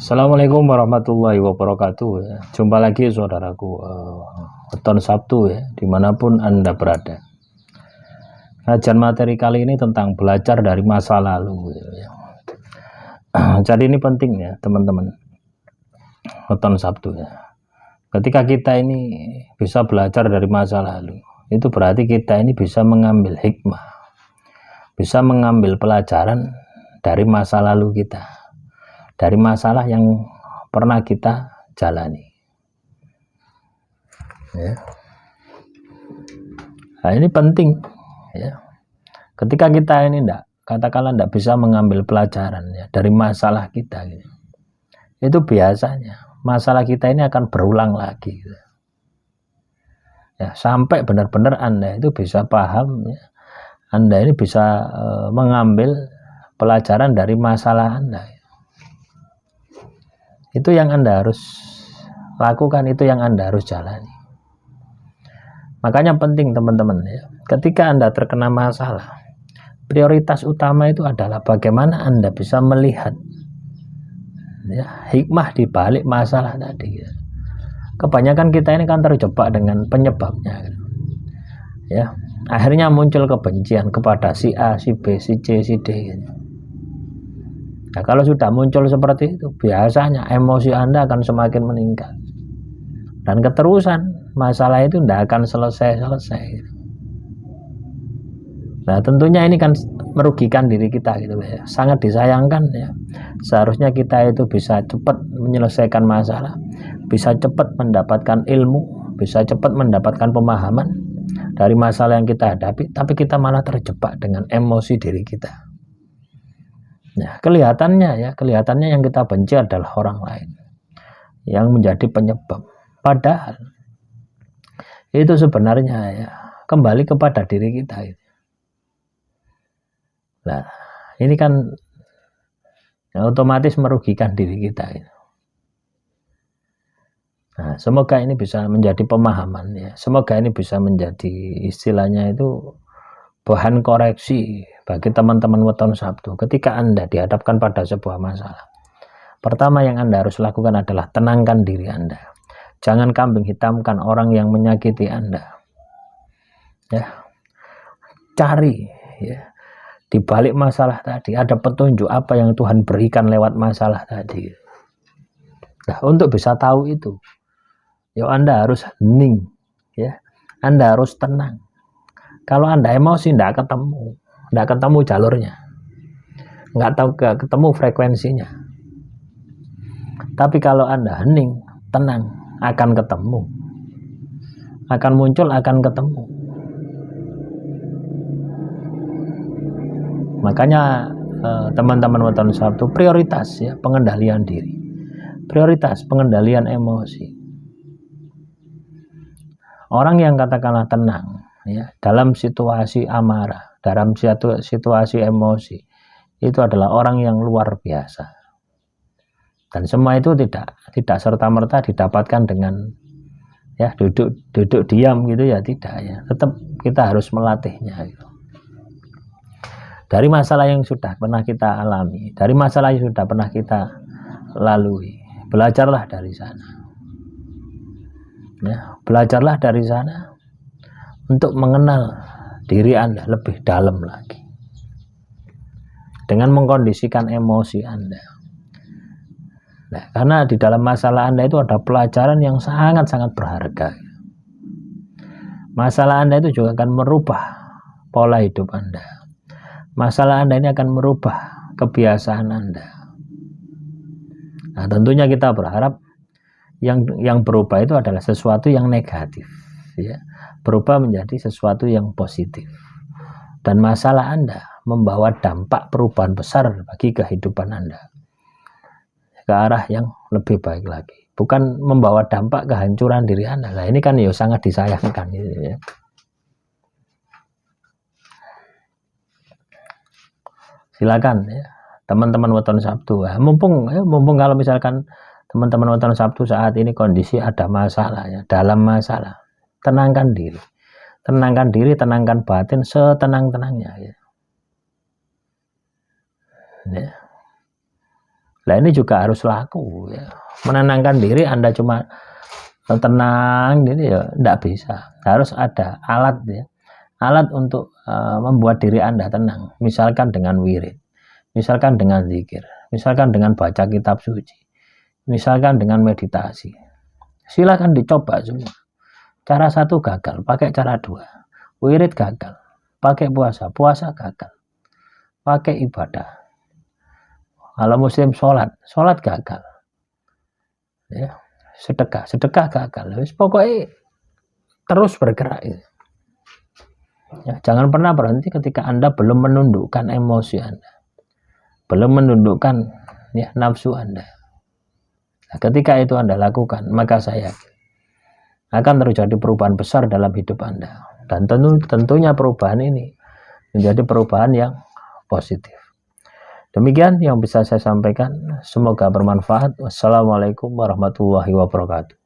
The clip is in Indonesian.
Assalamualaikum warahmatullahi wabarakatuh. Jumpa lagi saudaraku, weton Sabtu ya, dimanapun Anda berada. Kajian materi kali ini tentang belajar dari masa lalu ya. Jadi ini penting ya teman-teman, weton Sabtu ya. Ketika kita ini bisa belajar dari masa lalu, itu berarti kita ini bisa mengambil hikmah, bisa mengambil pelajaran dari masa lalu kita, dari masalah yang pernah kita jalani ya. Nah, ini penting ya. Ketika kita ini katakanlah tidak bisa mengambil pelajaran ya dari masalah kita gitu, itu biasanya masalah kita ini akan berulang lagi gitu. Ya, sampai benar-benar Anda itu bisa paham ya, Anda ini bisa mengambil pelajaran dari masalah Anda. Itu yang Anda harus lakukan, itu yang Anda harus jalani. Makanya penting teman-teman ya, ketika Anda terkena masalah, prioritas utama itu adalah bagaimana Anda bisa melihat ya, hikmah di balik masalah tadi ya. Kebanyakan kita ini kan terjebak dengan penyebabnya ya, akhirnya muncul kebencian kepada si A, si B, si C, si D gitu. Nah, kalau sudah muncul seperti itu, biasanya emosi Anda akan semakin meningkat. Dan keterusan, masalah itu tidak akan selesai-selesai. Nah, tentunya ini kan merugikan diri kita gitu ya. Sangat disayangkan ya. Seharusnya kita itu bisa cepat menyelesaikan masalah, bisa cepat mendapatkan ilmu, bisa cepat mendapatkan pemahaman dari masalah yang kita hadapi, tapi kita malah terjebak dengan emosi diri kita. Nah, kelihatannya yang kita benci adalah orang lain yang menjadi penyebab. Padahal itu sebenarnya ya kembali kepada diri kita. Nah, ini kan ya, otomatis merugikan diri kita. Nah, semoga ini bisa menjadi pemahaman ya. Semoga ini bisa menjadi istilahnya itu bahan koreksi bagi teman-teman weton Sabtu. Ketika Anda dihadapkan pada sebuah masalah, pertama yang Anda harus lakukan adalah tenangkan diri Anda. Jangan kambing hitamkan orang yang menyakiti Anda. Ya, cari ya, di balik masalah tadi ada petunjuk apa yang Tuhan berikan lewat masalah tadi. Nah, untuk bisa tahu itu, ya Anda harus hening, ya, Anda harus tenang. Kalau Anda emosi, tidak ketemu jalurnya, nggak tahu ketemu frekuensinya. Tapi kalau Anda hening, tenang, akan ketemu, akan muncul, akan ketemu. Makanya teman-teman weton Sabtu, prioritas ya pengendalian diri, prioritas pengendalian emosi. Orang yang katakanlah tenang ya dalam situasi amarah, dalam situasi emosi, itu adalah orang yang luar biasa. Dan semua itu tidak serta-merta didapatkan dengan ya duduk diam gitu ya, tidak ya. Tetap kita harus melatihnya gitu. Dari masalah yang sudah pernah kita alami, dari masalah yang sudah pernah kita lalui, belajarlah dari sana. Ya, belajarlah dari sana untuk mengenal diri Anda lebih dalam lagi. Dengan mengkondisikan emosi Anda. Nah, karena di dalam masalah Anda itu ada pelajaran yang sangat-sangat berharga. Masalah Anda itu juga akan merubah pola hidup Anda. Masalah Anda ini akan merubah kebiasaan Anda. Nah, tentunya kita berharap yang berubah itu adalah sesuatu yang negatif, ya, berubah menjadi sesuatu yang positif. Dan masalah Anda membawa dampak perubahan besar bagi kehidupan Anda ke arah yang lebih baik lagi, bukan membawa dampak kehancuran diri Anda. Nah, ini kan ya sangat disayangkan gitu ya. Silakan ya teman-teman weton Sabtu ya, mumpung kalau misalkan teman-teman weton Sabtu saat ini kondisi ada masalah ya, dalam masalah, tenangkan diri, tenangkan batin setenang-tenangnya ya. Nah ini juga harus laku ya. Menenangkan diri Anda cuma tenang ini ya tidak bisa. Harus ada alat ya. Alat untuk membuat diri Anda tenang. Misalkan dengan wirid, misalkan dengan zikir, misalkan dengan baca kitab suci, misalkan dengan meditasi. Silakan dicoba semua. Cara satu gagal, pakai cara dua. Wirid gagal, pakai puasa, puasa gagal, pakai ibadah. Kalau muslim sholat gagal. Ya, sedekah gagal. Pokoknya terus bergerak. Ya, jangan pernah berhenti ketika Anda belum menundukkan emosi Anda, belum menundukkan ya, nafsu Anda. Nah, ketika itu Anda lakukan, maka saya akan terjadi perubahan besar dalam hidup Anda. Dan tentunya perubahan ini menjadi perubahan yang positif. Demikian yang bisa saya sampaikan. Semoga bermanfaat. Wassalamualaikum warahmatullahi wabarakatuh.